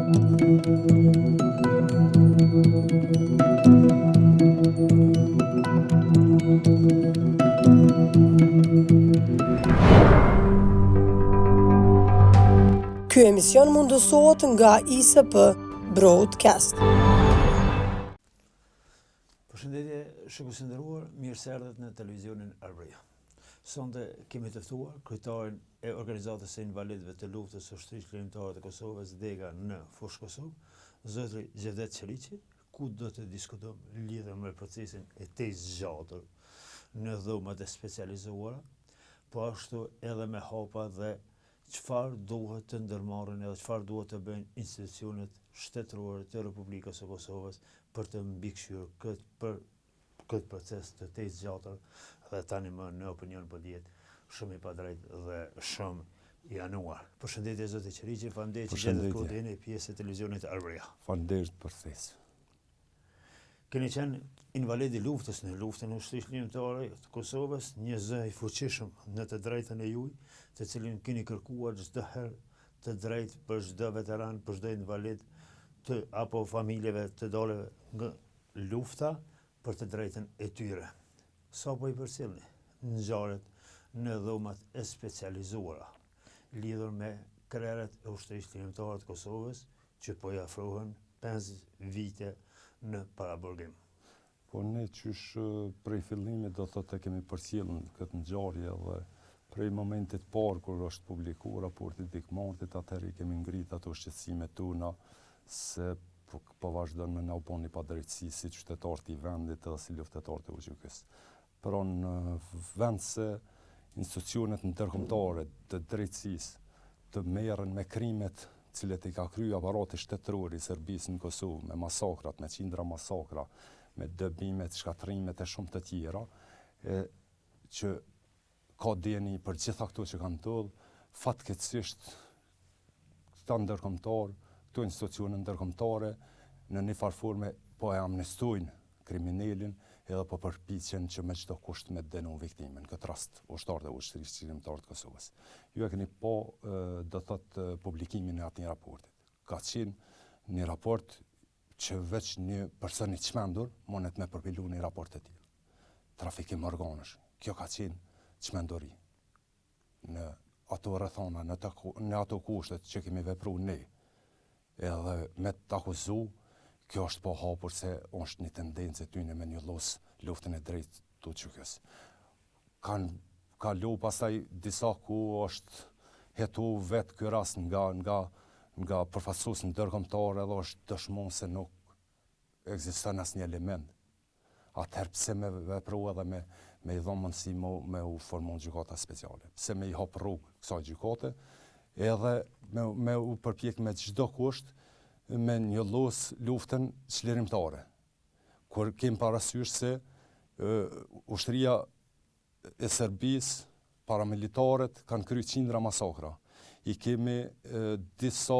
Ky emision mundësohet nga ISP Broadcast. Përshëndetje, shikues të nderuar, mirë se erdhët në televizionin Arbëria. Sonte kemi të ftuar kryetarin e organizatës së invalidëve të luftës së ushtrisë lëndimtare të Kosovës Dega në Fushë Kosovë, zotri Xhevdet Çeliçi, ku do të diskutojmë lidhur me procesin e tej zgjatur në dhomat e specializuara, po ashtu edhe me hapa dhe çfarë duhet të ndërmarrin edhe çfarë duhet të bëjnë institucionet shtetërore të Republikës së Kosovës për të mbikëqyrë këtë proces të tej zgjatur dhe tani më në opinion po dihet shumë i padrejtë dhe shumë i anuar. Përshëndetje zoti Çeliçi, faleminderit që gjetët kohë të jeni pjesë e televizionit Arbëria. Faleminderit për thesë. Keni qenë invalid i luftës në luftën e ushtrisë lëndimtare të Kosovës, një zë i fuqishëm në të drejtën e juaj, të cilin keni kërkuar çdo herë të drejtë për çdo veteran, për çdo invalid apo familjeve të dalëve nga lufta për të drejtën e tyre. Sa po i përcjellni ngjarjet në dhomat e specializuara lidhur me krerët e ushtrisë lëndimtare të Kosovës që po i afrohen 5 vite në paraburgim. Po ne qysh prej fillimit do thotë kemi përcjellën këtë ngjarje dhe prej momentit parë kur është publikuar raporti dikmartit, atëherë kemi ngrit ato shqetësime tona se po vazhdon me na u bën padrejtësi si qytetarët i vendit edhe si luftëtarët e UÇK-s. Por në vend se institucionet ndërkombëtare të drejtësisë të merren me krimet cilët i ka kryer aparati shtetëror i Serbisë në Kosovë, me masakrat, me qindra masakra, me dëbimet, shkatrimet e shumë të tjera, që ka djeni për gjitha këto që kanë ndodhur, fatkeqësisht këta ndërkombëtar, këto institucione ndërkombëtare në një farë forme po e amnestojnë kriminalin edhe po përpiqen që me çdo kusht me dënu viktimën, në këtë rast ushtarët e ushtrisë lëndimtare të Kosovës. Ju e keni po do thotë publikimin e atij raportit. Ka qenë një raport që veç një person i çmendur mundet me përpilu një raport të tillë. Trafikim organësh. Kjo ka qenë çmenduri. Në ato rrethona, në ato kushtet që kemi vepruar ne. Edhe me të akuzu, kjo është po hapur se është një tendencë tyne me një llos luftën e drejtë të UÇK-s. Kanë kalu pastaj disa ku është hetu vetë ky rast nga përfaqësues ndërkombëtar edhe është dëshmuar se nuk ekziston asnjë element. Atëherë pse me vepru edhe me i dhonë mundësi me u formu gjykata speciale, pse me i hap rrugë kësaj gjykate, edhe me u përpjek me çdo kusht me një llos luftën çlirimtare. Kur kem parasysh se ushtria e Serbisë, paramilitarët kanë kryer qindra masakra. I kemi disa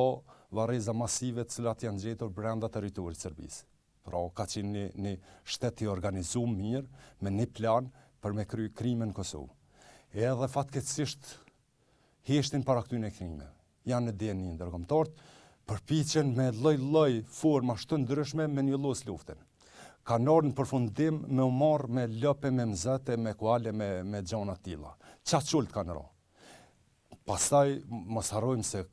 varreza masive të cilat janë gjetur brenda territorit të Serbisë. Pra ka qenë një shtet i organizuar mirë me një plan për me kryer krime në Kosovë. Edhe fatkeqësisht heshtin para këtyre krimeve. Janë në dieni ndërkombëtarët përpiqen me lloj-lloj forma të ndryshme me një llos luftën. Kanë ardhur në përfundim me u marr me lopë, me mzete, me kuale, me gjona të tilla. Çaçult kanë rënë. Pastaj mos harrojmë se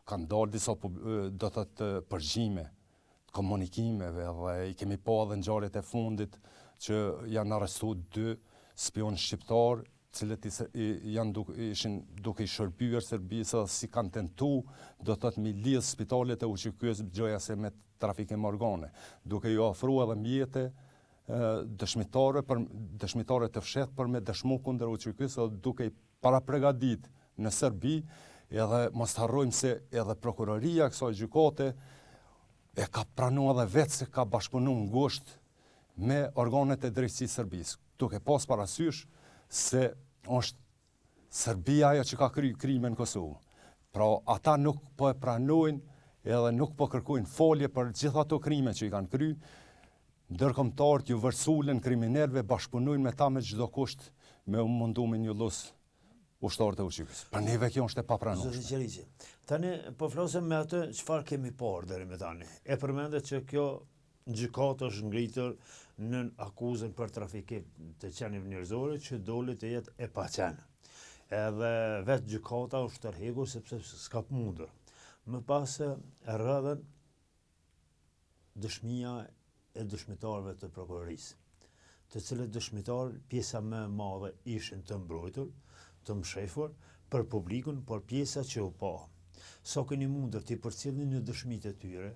kanë dalë disa do thotë përgjime komunikimeve dhe i kemi pa edhe ngjarjet e fundit që janë arrestuar 2 spion shqiptar, cilët ishin duke i shërbyer Serbisë si kanë tentu do thotë mi lidh spitalet e UÇK-s gjoja se me trafikim organe, duke ju ofruar edhe mjete dëshmitare të fshehtë për me dëshmu kundër UÇK-s dhe duke i parapregadit në Serbi, edhe mos harrojmë se edhe prokuroria kësaj gjykate e ka pranuar edhe vetë se ka bashkëpunuar ngushtë me organet e drejtësisë Serbisë, duke pas parasysh se është Serbia ajo që ka kryer krime në Kosovë. Pra ata nuk po e pranojnë edhe nuk po kërkojnë folje për gjitha ato krime që i kanë kryer. Ndërkombëtarët ju vërsulën kriminalëve bashkëpunojnë me ta me çdo kusht me u mundu me një llos ushtarët e ushqypjes. Për neve kjo është e papranueshme. Zoti Qeriqi, tani po flasim me atë çfarë kemi parë deri më tani. E përmendet që kjo gjykatë është ngritur në akuzën për trafikim të qenieve njerëzore që doli të jetë e paqen. Edhe vetë gjykata është tërhequr sepse s'ka mundur. Më pas rrëdhen dëshmia e dëshmitarëve të prokurorisë, të cilët dëshmitarë pjesa më e madhe ishin të mbrojtur, të mshefur për publikun, por pjesa që u pa. Sa keni mundur të përcjellni në dëshmitë e tyre,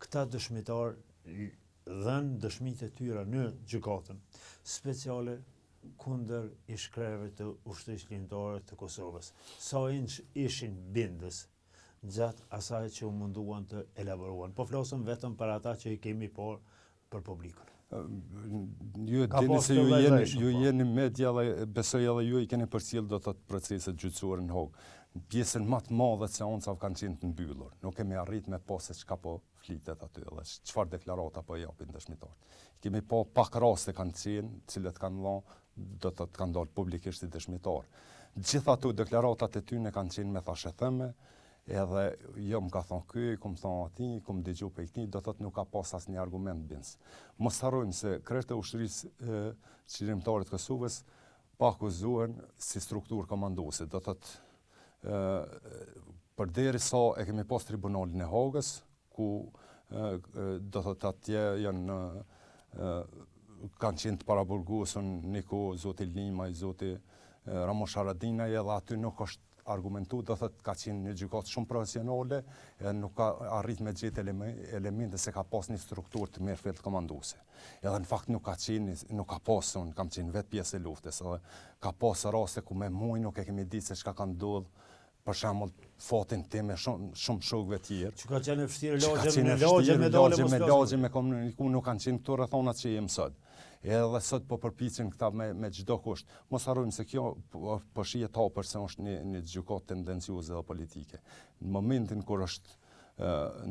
këta dëshmitarë dhenë dëshmitë e tyre në gjykatën speciale kundër ish-krerëve të ushtrisë ligjore të Kosovës. Sa ishin bindës gjatë asaj që u munduan të elaboruan. Po flasëm vetëm për ata që i kemi parë për publikun. Ju dini se ju jeni media dhe besoj edhe ju i keni përcjell do të proceset gjyqësore në Hog. Pjesën më të madhe të seancave kanë qenë të mbyllur. Nuk kemi arrit me pa se çka po flitet aty dhe çfarë deklarata po japin dëshmitarët. Kemi pa pak raste kanë qenë, të cilët kanë dhënë do të kanë dalë publikisht i dëshmitar. Gjithë ato deklaratat e tyre kanë qenë me thashë theme, edhe jo më ka thonë ky, ku më thonë ati, ku më dëgju për këtij, do thotë nuk ka pas asnjë argument bindës. Mos harrojmë se krerët e ushtrisë qëllimtare të Kosovës pa akuzuar si strukturë komanduese, do thotë përderisa e kemi pas tribunalin e Hagës, ku do thotë atje janë kanë qenë të paraburgosur Niko, zoti Limaj, zoti Ramosh Haradinaj, edhe aty nuk është argumentu, do thotë ka qenë një gjykatë shumë profesionale, nuk ka arrit me gjetë elemente se ka pas një strukturë të mirë fill komanduese. Edhe në fakt nuk ka pas, unë kam qenë vetë pjesë e luftës, edhe ka pas raste ku me muj nuk e kemi ditë se çka ka ndodhur, për shembull fatin tim me shumë shokëve të tjerë. Që ka qenë vështirë lagje me komuniku, nuk kanë qenë këto rrethonat që jem sot. Edhe sot po përpiqen këta me çdo kusht. Mos harrojmë se kjo po shihet hapur se është një gjykatë tendencioze dhe politike. Në momentin kur është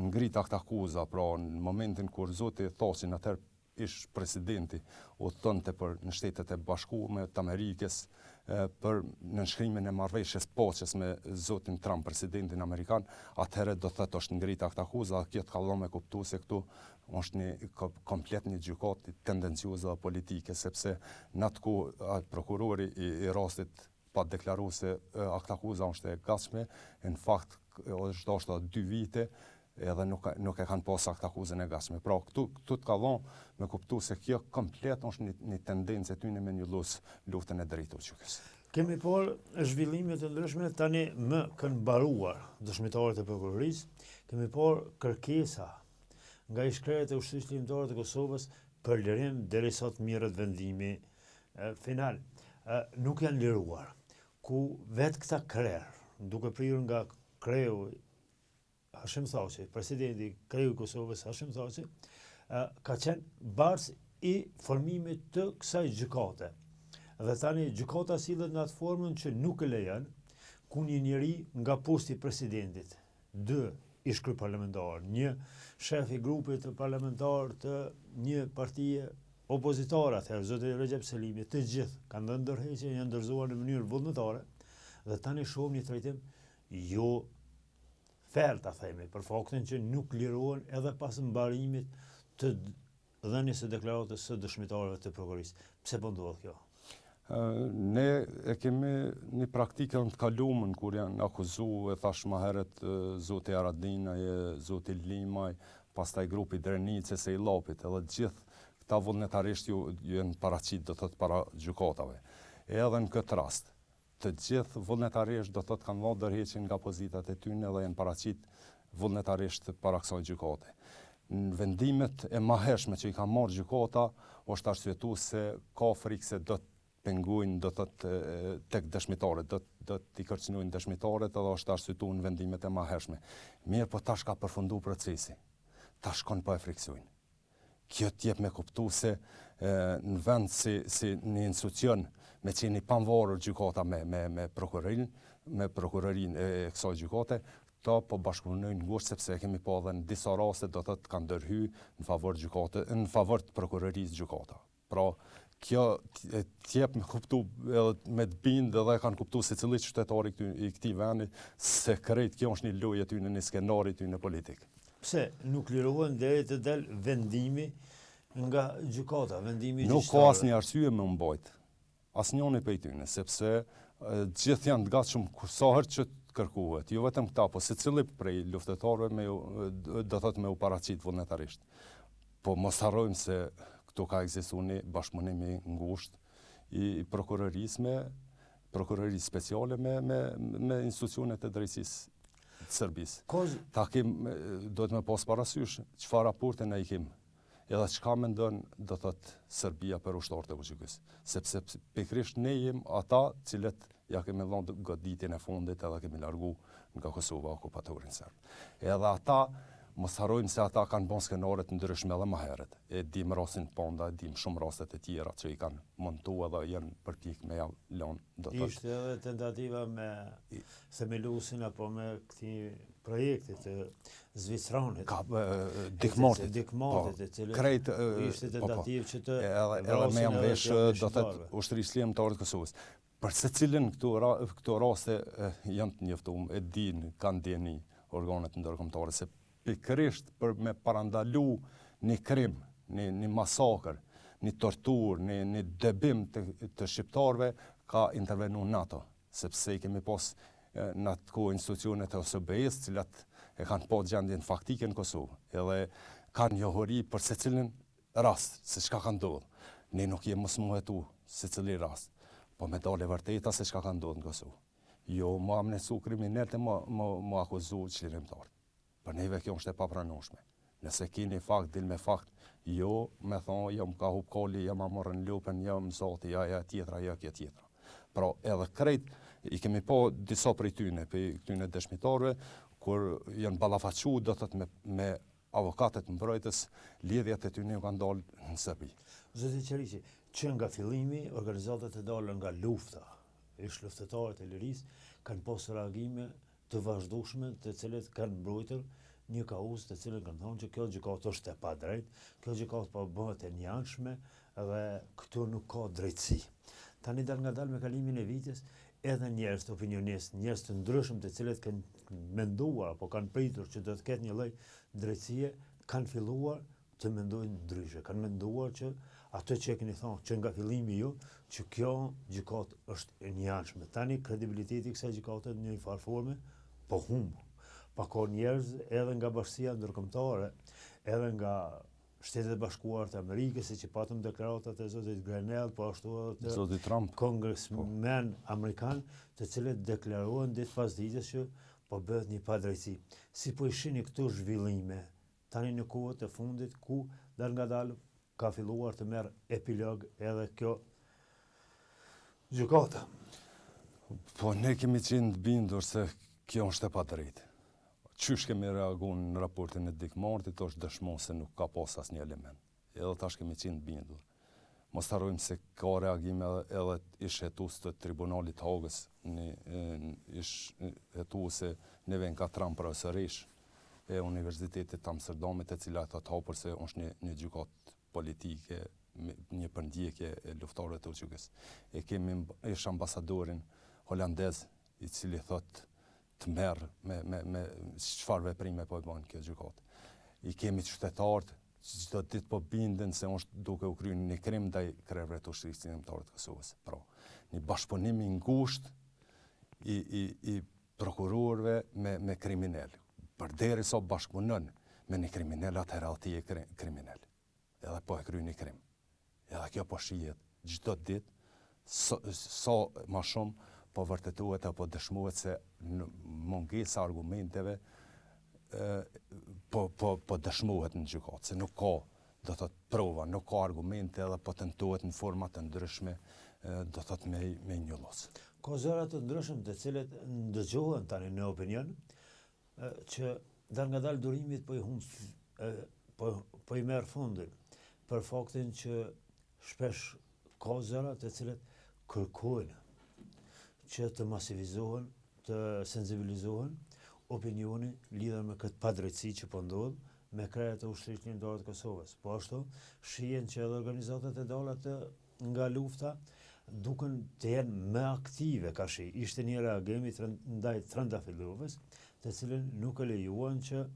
ngrit akta-akuza, pra në momentin kur zoti Thaçi atëherë ish presidenti u thonte për në Shtetet e Bashkuara të Amerikës për nënshkrimin e marrëveshjes paqes me zotin Trump, presidentin amerikan, atëherë do thotë është ngrit akta-akuza, kjo të kallon me kuptu se këtu është një komplet një gjykatë tendencioze dhe politike, sepse në atë ku prokurori i rastit pa deklaruar se akta-akuza është e gatshme, në fakt është dashur 2 vite, edhe nuk e kanë pas akta-akuzën e gatshme. Pra këtu të kallon me kuptu se kjo komplet është një tendencë e tyre me një luftën e drejtë ushqyes. Kemi parë zhvillime të ndryshme tani më kanë mbaruar dëshmitarët e prokurorisë, kemi parë kërkesa nga ish-krerët e ushtrisë ligjore të Kosovës për lirim derisa të mirët vendimi final. Nuk janë liruar, ku vetë këta krerë, duke prirur nga kreu Hashim Thaçi, presidenti kreu i Kosovës Hashim Thaçi, ka qenë barës i formimit të kësaj gjykate. Dhe tani gjykata sillet në atë formën që nuk e lejon ku një njeri nga posti i presidentit, 2 ish-krye parlamentar, 1 shef i grupit parlamentar të një partie opozitare, atëherë zoti Recep Selimi, të gjithë kanë dhënë ndërheqje, janë ndërzuar në mënyrë vullnetare dhe tani shohim një trajtim jo fair, ta themi, për faktin që nuk lirohen edhe pas mbarimit të dhënies së deklaratës së dëshmitarëve të prokurorisë. Pse po ndodh kjo? Ne e kemi një praktikën të kaluar kur janë akuzuar, thash më herët, zoti Haradinaj, zoti Limaj, pastaj grupi Drenicës së Illapit, edhe gjithë këta vullnetarisht janë paraqit do thotë para gjykatave. Edhe në këtë rast të gjithë vullnetarisht do thotë kanë vënë ndërheqjen nga pozitat e tyre dhe janë paraqit vullnetarisht para kësaj gjykate. Në vendimet e mahershme që i ka marrë gjykata, është arsyetuar se ka frikë se do të pengojnë do thotë tek dëshmitarët, do t'i kërcënojnë dëshmitarët edhe është arsyetuar në vendimet e mahershme. Mirë, po tash ka përfunduar procesi. Tash kanë po e friksojnë. Kjo t'jep me kuptu se në vend si një institucion me qenë i pavarur gjykata me prokurorinë e kësaj gjykate, ta po bashkëpunojnë ngushtë sepse kemi pa edhe në disa raste do thotë kanë ndërhy në favor të prokurorisë gjykata. Pra kjo t'jep me kuptu edhe me t'bind edhe kanë kuptu se cili qytetari i këtij vendi se krejt kjo është një lojë aty në një skenari aty në politikë. Pse nuk lirohen deri të del vendimi nga gjykata, vendimi Nuk gjyqtarëve? ka asnjë arsye me mbajt. Asnjëri prej tyre, sepse gjithë janë të gatshëm sa herë që kërkohet, jo vetëm këta, po secili prej luftëtarëve do thotë me u paraqit vullnetarisht. Po mos harrojmë se këtu ka ekzistuar një bashkëpunim i ngushtë i prokurorisë speciale me institucionet e drejtësisë të Serbisë. Duhet me pas parasysh çfarë raporte ne i kemi. Edhe çka mendon do thotë Serbia për ushtarët e Buzhikës, sepse pikërisht ne jemi ata cilët ja kemi dhënë goditjen e fundit edhe kemi largu nga Kosova okupatorin serb. Edhe ata mos harrojmë se ata kanë bën skenare të ndryshme edhe më herët. E dim rastin Ponda, e dim shumë raste të tjera që i kanë montuar dhe janë përpik me lënë do të. Ishte edhe tentativa me themeluesin apo me këtij projekti të Zvicranit. Ka dikmartit. Dikmartit e cilët krejt ishte tentativë që të edhe me jam vesh do thotë ushtrisë ligjore të Kosovës. Për secilin këto raste janë të njoftuar, e din, kanë dieni organet ndërkombëtare se pikërisht për me parandalu një krim, një masakër, një tortur, një dëbim të shqiptarëve ka intervenu NATO, sepse i kemi pas në atë kohë institucionet e OSBE-s, cilat e kanë pas gjendjen faktike në Kosovë, edhe kanë njohuri për secilin rast, se çka ka ndodhur. Ne nuk jemi mos muhetu secili rast, po me dalë vërteta se çka ka ndodhur në Kosovë. Jo, më amnesu kriminalët e më akuzu çlirimtarët. Për neve kjo është e papranueshme. Nëse keni fakt, dil me fakt, jo me thonë, jo më ka hup koli, jo më morën lupën, jo më zoti, ja tjetra, jo kjo tjetra. Pra edhe krejt, i kemi po disa prej tyne, për tyne dëshmitarëve, kur janë ballafaqu, do thotë me avokatët mbrojtës, lidhjet e tyne kanë dalë në Serbi. Zoti Qeriqi, që nga fillimi, organizatat e dalën nga lufta, ish luftëtarët e lirisë, kanë posë reagime të vazhdueshme, të cilët kanë mbrojtur një kauzë të cilën kanë thonë që kjo gjykatë është e padrejtë, kjo gjykatë po bëhet e njanshme dhe këtu nuk ka drejtësi. Tani dal nga dal me kalimin e vites, edhe njerëz të opinionistë, njerëz të ndryshëm të cilët kanë menduar apo kanë pritur që do të ketë një lloj drejtësie, kanë filluar të mendojnë ndryshe, kanë menduar që ato që e keni thonë që nga fillimi ju, që kjo gjykatë është e njanshme. Tani kredibiliteti i kësaj gjykate në një farë forme po humbur. Pa ka njerëz edhe nga bashkësia ndërkombëtare, edhe nga Shtetet e Bashkuara të Amerikës, siç i patëm deklaratat e zotit Grenell, po ashtu edhe Zoti Trump, kongresmen amerikan, të cilët deklaruan ditë pas ditës që po bëhet një padrejtësi. Si po i shihni këto zhvillime tani në kohët e fundit ku dal nga dal ka filluar të merr epilog edhe kjo gjykata? Po ne kemi qenë të bindur se kjo është e padrejtë. Qysh kemi reaguar në raportin e Dikmartit është dëshmuar se nuk ka pas asnjë element. Edhe tash kemi qenë të bindur. Mos harrojmë se ka reagime edhe ish hetues të Tribunalit Hagës, ish hetuese në vend katran profesorish e Universitetit të Amsterdamit, e cila ata hapur se është një gjykatë politike, një përndjekje e luftarëve të Turqisë. E kemi ish ambasadorin holandez, i cili thotë të merr me çfarë veprime po bën kjo gjykatë. I kemi qytetarët çdo ditë po binden se është duke u kryer një krim ndaj krerëve të ushtrisë kombëtare të Kosovës. Pra, një bashkëpunim i ngushtë i prokurorëve me kriminal. Përderisa bashkëpunon me një kriminal, atëherë ati e kriminal. Edhe po e kryen një krim. Edhe kjo po shihet çdo ditë sa më shumë po vërtetohet apo dëshmohet se mungesa argumenteve po dëshmohet në gjykatë, se nuk ka, do thotë, prova, nuk ka argumente edhe po tentohet në forma të ndryshme, do thotë me njollos. Ka zëra të ndryshëm të cilët ndëgjohen tani në opinion që dal nga dal durimit po i merr fundin për faktin që shpesh ka zëra të cilët kërkojnë që të masivizohen, të sensibilizohen opinioni lidhur me këtë padrejtësi që po ndodh me krerët e ushtrisë ligjore të Kosovës. Po ashtu shihen që edhe organizatat e dalla të nga lufta duken të jenë më aktive kashi. Ishte një reagimi ndaj trëndafilluves, të cilën nuk e lejuan që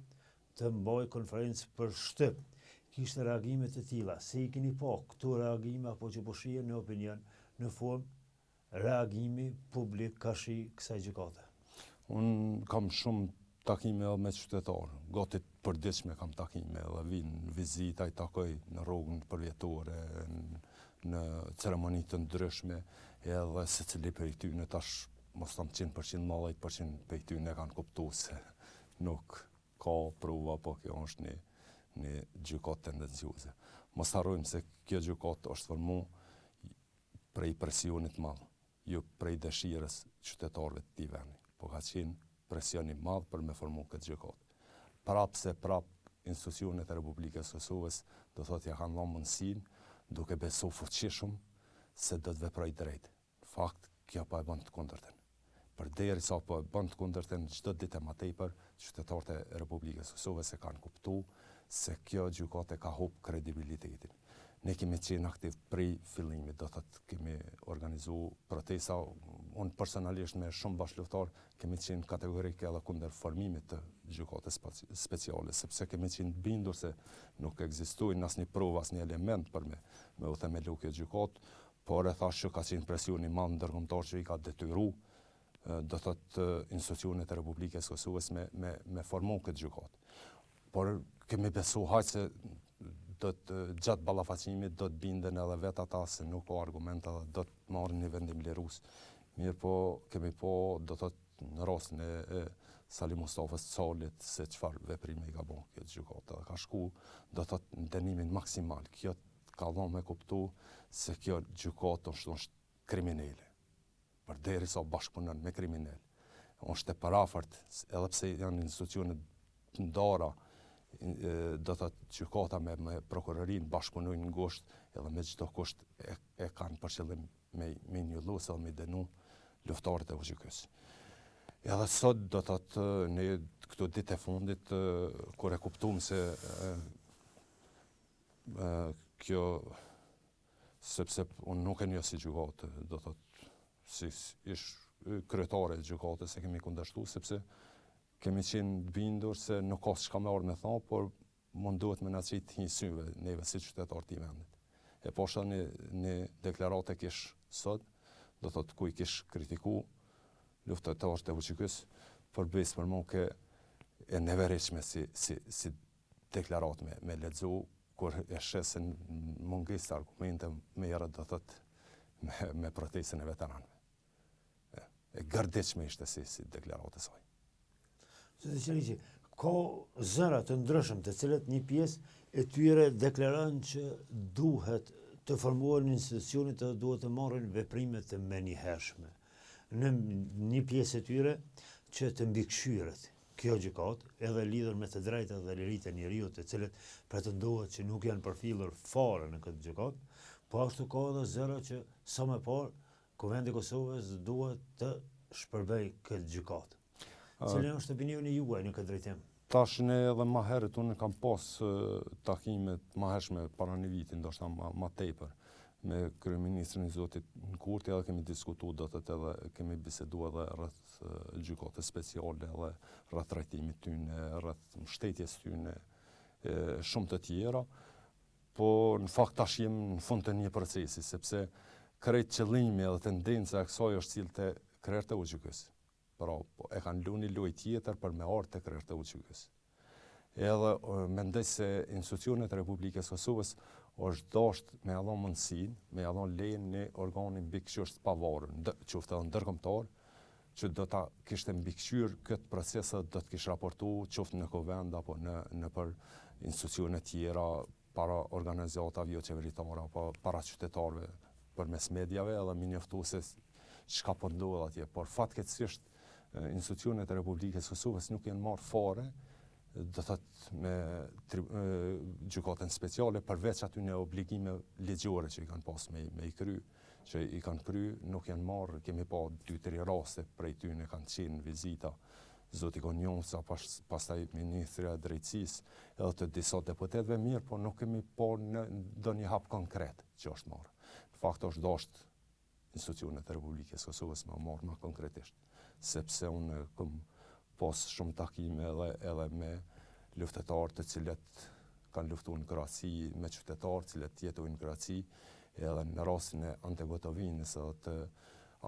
të mbaj konferencë për shtyp. Kishte reagime të tilla. Se i keni pa këto reagime apo që po shihen në opinion në formë reagimi publik kashi kësaj gjykate? Unë kam shumë takime edhe me qytetarë, gati të përditshme kam takime edhe vinë vizita, i takoj në rrugën përvjetore, në ceremoni të ndryshme, edhe se cili për i tyne tash, mos tam 100%, 90% për i tyne kanë kuptu se nuk ka pruva, po kjo është një gjykat tendencioze. Mos harrojmë se kjo gjykat është formu prej presionit madh, jo prej dëshirës qytetarëve të këtij vendi, po ka qenë presioni madh për me formu këtë gjykat. Prap institucionet e Republikës Kosovës do thotë ja kanë dhënë mundësinë, duke besu fuqishëm se do të veproj drejt. Fakt, kjo po e bën të kundërtën. Përderisa po e bën të kundërtën çdo ditë më tepër, qytetarët e Republikës Kosovës e kanë kuptuar se kjo gjykatë ka humbur kredibilitetin. Ne kemi qenë aktiv prej fillimit, do thotë kemi organizuar protesta, unë personalisht me shumë bashkëluftar kemi qenë kategorik edhe kundër formimit të gjykatës speciale, sepse kemi qenë bindur se nuk ekzistojnë asnjë provë, asnjë element për me u themelu kjo gjykatë, por e thash që ka qenë presioni i madh ndërkombëtar që i ka detyruar, do thotë institucionet e Republikës Kosovës me formu këtë gjykatë. Por kemi besu se gjatë ballafaqimit do të binden edhe vetë ata se nuk ka argumenta dhe do të marrin një vendim lirues. Mirë po, kemi po, do thotë në rastin e Sali Mustafës Calit se çfarë veprime i ka bën kjo gjykatë. Ka shku, do thotë në dënimin maksimal. Kjo ka dhënë me kuptu se kjo gjykatë është kriminale. Përderisa bashkëpunon me kriminal. Është e parafort, edhe pse janë institucione të ndara, do thotë gjykata me prokurorinë bashkëpunojnë ngushtë edhe me çdo kusht e kanë për qëllim me njollu ose me dënu luftarët e UÇK-s. Edhe sot do thotë në këto ditë e fundit kur e kuptuam se kjo, sepse unë nuk e njoh si gjykatë, do thotë si ish kryetare e gjykatës e kemi kundërshtuar sepse kemi qenë bindur se nuk ka çka më orë me thonë, por mundohet me na qit një syve neve si qytetarë të vendit. E posha një deklaratë kish sot, do thotë ku i kish kritiku luftatarët e UÇK-s, për besë për mua që e neverishme si deklaratë me lexu, kur e shesin mungesë argumente me herë do thotë me protestën e veteranëve. E gërditshme ishte si deklaratë e saj. Zoti Qeliqi, ka zëra të ndryshëm të cilët një pjesë e tyre deklaron që duhet të formohen institucionet dhe duhet të marrin veprime të menjëhershme. Në një pjesë e tyre që të mbikëqyret kjo gjykatë, edhe lidhur me të drejtat dhe liritë e njerëzit, të cilët pretendohet që nuk janë përfillur fare në këtë gjykatë, po ashtu ka edhe zëra që sa më parë Kuvendi i Kosovës duhet të shpërbëjë këtë gjykatë. Cili është opinioni juaj në këtë drejtim? Tash ne edhe më herët unë kam pas takime të mëhershme para një viti, ndoshta më tepër, me kryeministrin i zotit Kurti, edhe kemi diskutuar, do thotë edhe kemi biseduar edhe rreth gjykatës speciale, edhe rreth trajtimit tyne, rreth mbështetjes tyne, shumë të tjera, po në fakt tash jem në fund të një procesi, sepse krejt qëllimi edhe tendenca e kësaj është cilte krerët e UÇK-s. Pra, e kanë lu një lojë tjetër për me ardhur te krerët e UÇK-s. Edhe mendoj se institucionet e Republikës Kosovës është dashur me ia dhënë mundësinë, me ia dhënë lejen në organin mbikëqyrës të pavarur, qoftë edhe ndërkombëtar, që do ta kishte mbikëqyr këtë proces dhe do të kishte raportuar qoftë në Kovend apo në për institucione tjera, para organizatave jo qeveritare apo para qytetarëve përmes mediave, edhe më njoftu se çka po ndodh atje, por fatkeqësisht institucionet e Republikës Kosovës nuk janë marrë fare, do thotë me gjykatën speciale, përveç aty në obligime ligjore që i kanë pas me i kry, që i kanë kry, nuk janë marrë, kemi pa 2-3 raste prej tyne kanë qenë vizita zoti Konjonca, pastaj ministri i drejtësisë, edhe të disa deputetëve mirë, por nuk kemi pa ndonjë hap konkret që është marrë. fakt është dashur institucionet e Republikës Kosovës më marrë më konkretisht, sepse unë kam pas shumë takime edhe me luftëtarë të cilët kanë luftuar në Kroaci, me qytetarë të cilët jetojnë në Kroaci, edhe në rastin e Ante Gotovinës edhe të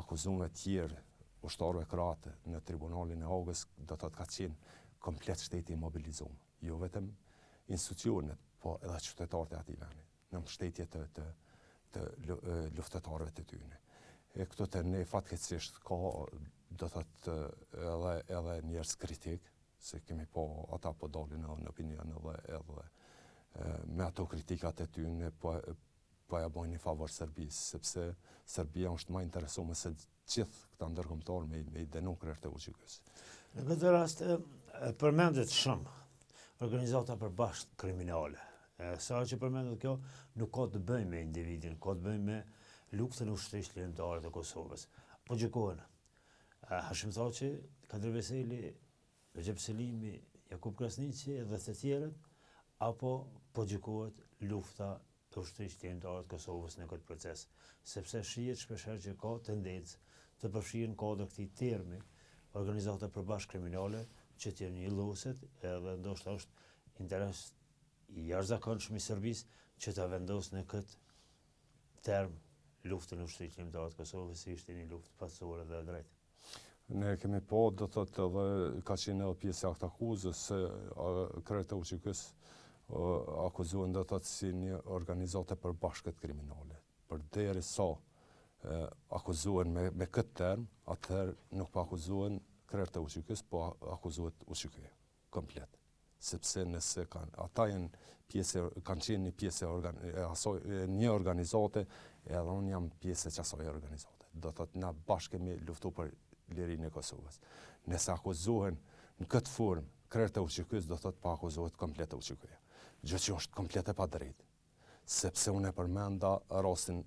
akuzuar tjerë ushtarëve kroate në tribunalin e Hagës, do të ka qenë komplet shteti i mobilizuar. Jo vetëm institucionet, po edhe qytetarët e atij vendi, në mbështetje të luftëtarëve të tyre. E këto të ne fatkeqësisht ka do thotë edhe njerëz kritik, se kemi po ata po dalin në opinion edhe me ato kritikat e tyre po ja bojnë një favor Serbisë, sepse Serbia është më interesuar se gjithë këta ndërkombëtarë me i denu krerët e UÇK-s. Në këtë rast përmendet shumë organizata përbashkët kriminale. Sa që përmendet kjo, nuk ka të bëjë me individin, ka të bëjë me luftën e ushtrisë ligjore të Kosovës. Po gjykohen Hashim Thaçi, Kadir Veseli, Recep Selimi, Jakub Krasniqi dhe të tjerët, apo po gjykohet lufta e ushtrisë ligjore të Kosovës në këtë proces, sepse shihet shpeshherë që ka tendencë të përfshihen kodër këtij termi organizata përbashkë kriminale që të njëlloset, edhe ndoshta është interes i jashtëzakonshëm i Serbisë që ta vendosë në këtë term luftën e ushtrisë ligjore të Kosovës, si ishte një luftë pasore dhe e drejtë. Ne kemi po, do thotë edhe ka qenë edhe pjesë e aktakuzës se krerët e UÇK-s akuzohen do thotë si një organizatë përbashkët kriminale. Përderisa akuzohen me këtë term, atëherë nuk po akuzohen krerët e UÇK-s, po akuzohet UÇK-ja komplet. Sepse nëse ata kanë qenë një pjesë e një organizate, edhe unë jam pjesë e asaj organizate. Do thotë na bashkë kemi luftuar për lirinë e Kosovës. Nëse akuzohen në këtë formë krerët e UÇK-s, do thotë pa akuzohet komplet UÇK-ja. Gjë që është komplet e padrejtë. Sepse unë e përmenda rastin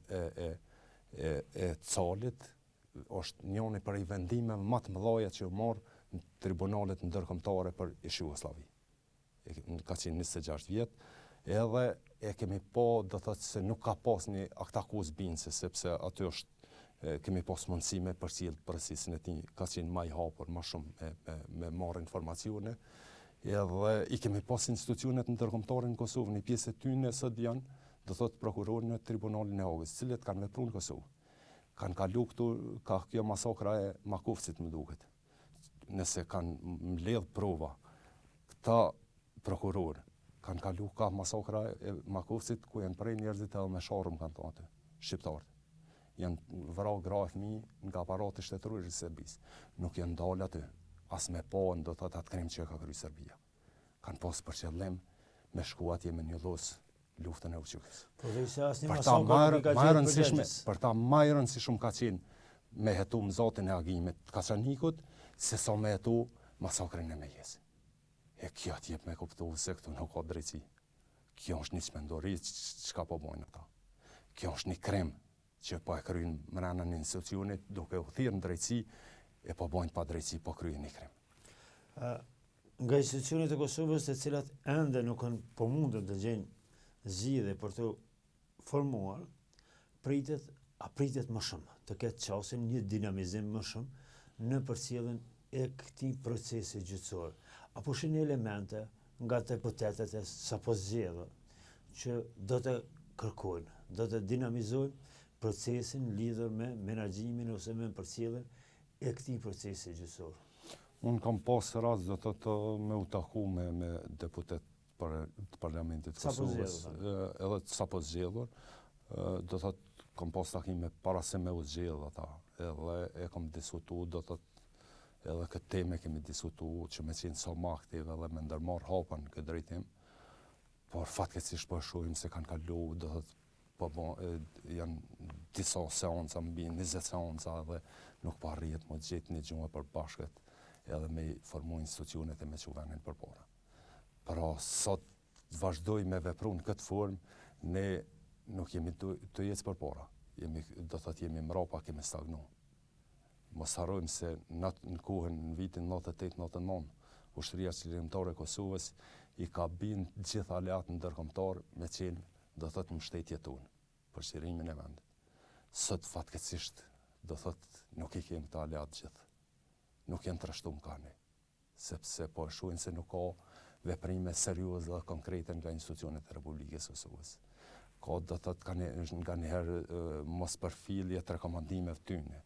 e Calit, është njëri për i vendimeve më të mëdha që u marr në tribunalet ndërkombëtare për ish Jugosllavi. Ka qenë 26 vjet, edhe e kemi po, do thotë se nuk ka pas një aktakuz binse, sepse aty është kemi pas mundësi me përcjell procesën e tij, ka qenë më i hapur, më shumë me marrë informacione, edhe i kemi pas institucionet ndërkombëtare në Kosovë, një pjesë e tyre sot janë, do thotë prokurorë në tribunalin e Hagës, cilët kanë vepruar në Kosovë. Kanë kalu këtu, ka kjo masakra e Makovcit më duket. Nëse kanë mbledh prova, këta prokurorë kanë kalu ka masakra e Makovcit ku janë prej njerëzit edhe me sharrum kanë thonë aty, shqiptarët. Janë vrarë gra e fëmijë nga aparati shtetëror i Serbisë. Nuk janë dalë aty, as me pa do thotë atë krim që ka kryer Serbia. Kanë pas për qëllim me shku atje me një lloj luftën e UÇK-s. Po dhe se asnjë masakër për ta më e rëndësishme ka qenë me hetu zotin e agimit të Kaçanikut, se sa me hetu masakrën e Mejës. E kjo t'jep me kuptu se këtu nuk ka drejtësi. Kjo është një çmendori çka po bojnë ata. Kjo është një krim që po e kryejnë brenda një institucioni duke u thirrë në drejtësi e po bojnë pa drejtësi, po kryejnë një krim. Nga institucionet e Kosovës, të cilat ende nuk kanë po mundën të gjejnë zgjidhje për të formuar, pritet më shumë të ketë çastin një dinamizim më shumë në përcjelljen e këtij procesi gjyqësor. Apo shin elemente nga deputetët e sapo zgjedhur që do të kërkojnë, do të dinamizojnë procesin lidhur me menaxhimin ose me përcjelljen e këtij procesi gjyqësor. Unë kam pas rast do të me u taku me deputet të Parlamentit të Kosovës, edhe të sapo zgjedhur, do thotë kam pas takime para se me u zgjedh ata, edhe e kam diskutuar, do thotë edhe këtë temë kemi diskutuar që me qenë sa më aktiv edhe me ndërmarr hapa në këtë drejtim, por fatkeqësisht po shohim se kanë kalu, do thotë janë disa seanca mbi 20 seanca dhe nuk po arrihet më të gjetë një gjumë përbashkët edhe me formu institucionet e me çuvenin përpara. Pra sot vazhdoj me vepru në këtë formë, ne nuk jemi të jetës përpara. Do thotë jemi mrapa, kemi stagnu. Mos harrojmë se në kohën në vitin 98-99, ushtria qëllimtare e Kosovës i ka bind gjithë aleat ndërkombëtar me qenë do thotë mbështetje tonë për qëllimin e vendit. Sot fatkeqësisht do thot nuk I kemi këta aleat gjithë. Nuk janë trashtuar kanë. Sepse po shohin se nuk ka veprime serioze dhe konkrete nga institucionet e Republikës Kosovës. Ka do thot kanë nga njëherë mos përfillje të rekomandimeve tyne.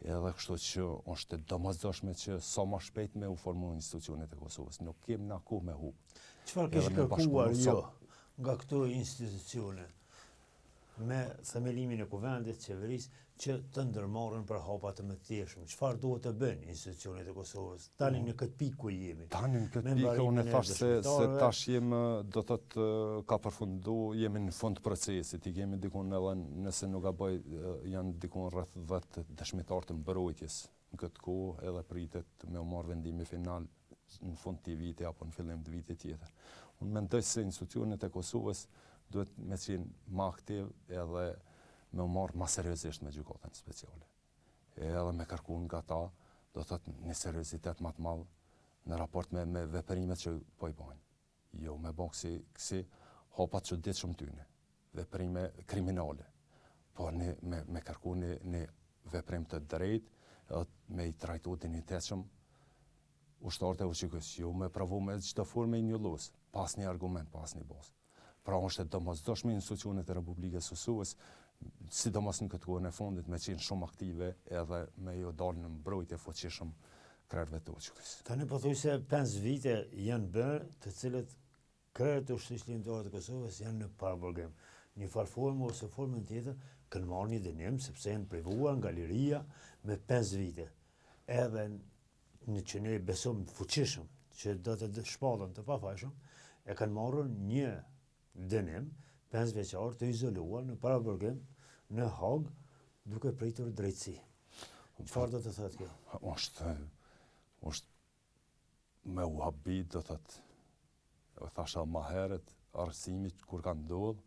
Edhe kështu që është domosdoshme që sa më shpejt me u formu institucionet e Kosovës. Nuk kemi na ku me hu. Çfarë kishë kërkuar jo nga këto institucione me themelimin e kuvendit, qeverisë, që të ndërmarrin për hapa të mëtejshëm? Çfarë duhet të bëjnë institucionet e Kosovës? Tani në këtë pikë ku jemi. Tani në këtë pikë unë thash se tash jemi do thotë ka përfundu, jemi në fund procesit, I kemi dikun edhe nëse nuk gaboj janë dikun rreth 10 dëshmitar të mbrojtjes në këtë kohë edhe pritet me u marrë vendimi final në fund të viti apo në fillim të vitit tjetër. Unë mendoj se institucionet e Kosovës duhet me qenë më aktiv edhe me u marrë më seriozisht me gjykatën speciale. Edhe me kërku nga ta, do thotë një seriozitet më të madh në raport me veprimet që po I bajnë. Jo me bën kësi hapat çuditshëm tyne, veprime kriminale. Po me kërku një veprim të drejtë, me I trajtu dinjitetshëm ushtarët e UÇK-s, jo me provu me çdo formë injullues, pas një argument, pas një bazë. Pra është domosdoshme institucionet e Republikës Kosovës, sidomos në këtë kohën e fundit, me qenë shumë aktive edhe me jo dalë në mbrojtje fuqishëm krerëve të UÇK-s. Tani po thuaj se 5 vite janë bërë, të cilët krerët e ushtrisë ligjore të Kosovës janë në paraburgim. Një farë formë ose formën tjetër kanë marrë një dënim sepse janë privuar nga liria me 5 vite. Edhe në që ne besojmë fuqishëm që do të shpallën të pafajshëm, e kanë marrë një dënim 5 vjeçar të izoluar në paraburgim në Hag duke pritur drejtësi. Çfarë do të thotë kjo? Është me u habit, do thotë, thasha më herët, arsimit kur kanë ndodhur,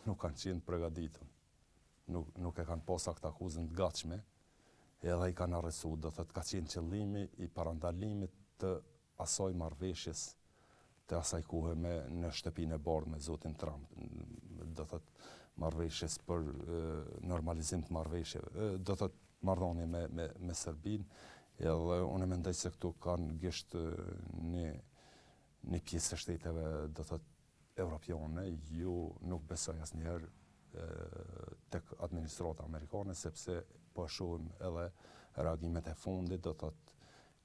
nuk kanë qenë përgatitur. Nuk e kanë pas akt akuzën të gatshme, edhe I kanë arrestuar, do thotë ka qenë qëllimi I parandalimit të asaj marrëveshjes të asaj kohe në shtëpinë e bardhë me zotin Trump, do thotë marrëveshjes për normalizim të marrëveshjeve, do thotë marrëdhënie me Serbinë, edhe unë mendoj se këtu kanë gisht një pjesë e shteteve, do thotë evropiane, ju nuk besoj asnjëherë tek administrata amerikane, sepse po shohim edhe reagimet e fundit, do thotë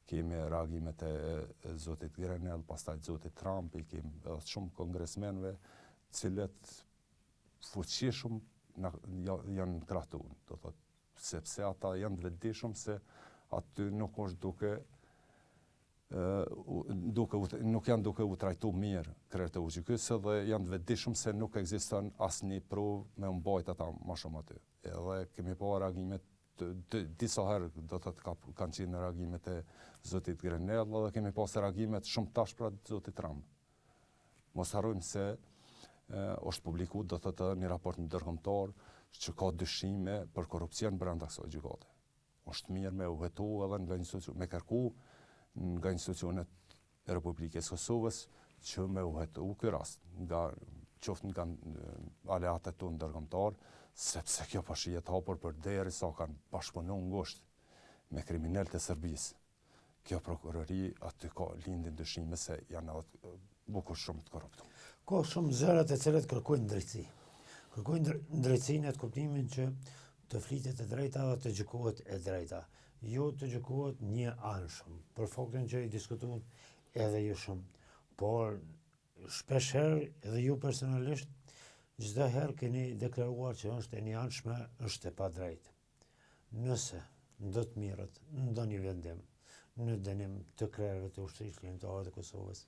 kemi reagimet e zotit Grenell, pastaj zotit Trump, I kemi edhe shumë kongresmenve, cilët fuqishëm janë krahtuar, do thotë, sepse ata janë të vetëdijshëm se aty nuk është nuk janë duke u trajtuar mirë krerët e UÇK-s dhe janë të vetëdijshëm se nuk ekziston asnjë provë me u mbajt ata më shumë aty. Edhe kemi pa reagimet disa herë, do thotë kanë qenë reagimet e zotit Grenell dhe kemi pas reagimet shumë tashpra të zotit Trump. Mos harrojmë se është publikuar, do thotë, një raport ndërkombëtar që ka dyshime për korrupsion brenda kësaj gjykate. Është mirë me u hetu edhe nga institucionet, me kërku nga institucionet e Republikës Kosovës që me u hetu ky rast, qoftë nga aleatet tonë ndërkombëtar, sepse kjo po shihet hapur përderisa kanë bashkëpunuar ngushtë me kriminalët e Serbisë. Kjo prokurori aty ka lindin dyshime se janë edhe bukur shumë të korruptuar. Ka shumë zëra të cilët kërkojnë drejtësi. Kërkojnë drejtësinë atë kuptimin që të flitet e drejta dhe të gjykohet e drejta. Jo të gjykohet një anshëm, për faktin që I diskutuat edhe ju shumë. Por shpesh herë edhe ju personalisht çdo herë keni deklaruar që është e një anshme, është e padrejtë. Nëse do të mirët në ndonjë vendim në dënim të krerëve të ushtrisë ligjore të Kosovës,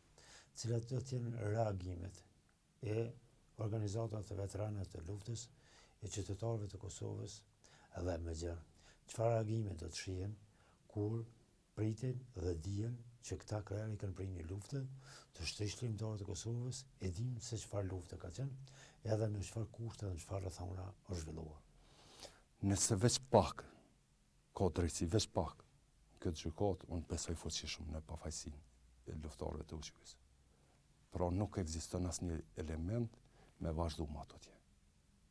cilat do të jenë reagimet e organizatat të veteranëve të luftës, e qytetarëve të Kosovës edhe me gjë. Çfarë reagime do të shihen kur pritin dhe dijen që këta krerë kanë prej një lufte të ushtrisë ligjore të Kosovës, e dim se çfarë lufte ka qenë, edhe në çfarë kushte dhe në çfarë rrethana është zhvilluar. Nëse veç pak ka drejtësi, veç pak këtë gjykatë, unë besoj fuqishëm në pafajësinë e luftarëve të UÇK-s. Pra nuk ekziston asnjë element me vazhduar ato atje.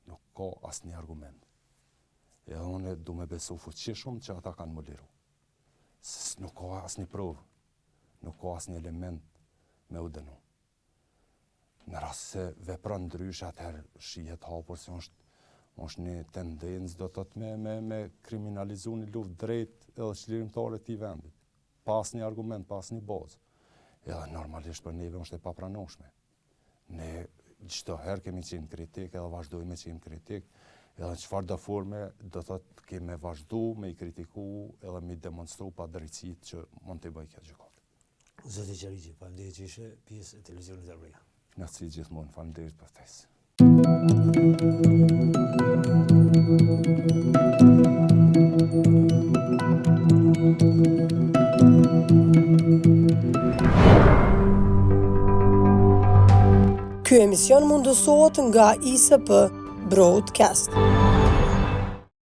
Nuk ka asnjë argument. E unë du me besu fuqishëm që ata kanë më liru. Nuk ka asë një provë, nuk ka asë një element me u dënu. Në rast se vepron ndrysh, atëherë shihet hapur se është një tendencë do të me kriminalizu një luftë drejt edhe çlirimtare të vendit. Pas një argument, pas një bazë. Edhe normalisht për neve është e papranueshme. Ne çdo herë kemi qenë kritik edhe vazhdojmë me qenë kritik, edhe në çfarë do forme do thotë kemi vazhdu me i kritiku edhe me i demonstru pa drejtësitë që mund të bëjë kjo gjykatë. Zoti Qariqi, faleminderit që ishe pjesë e televizionit Arbëria. Nësi gjithmonë, faleminderit për ftesë. Ky emision mundësohet nga ISP Broadcast.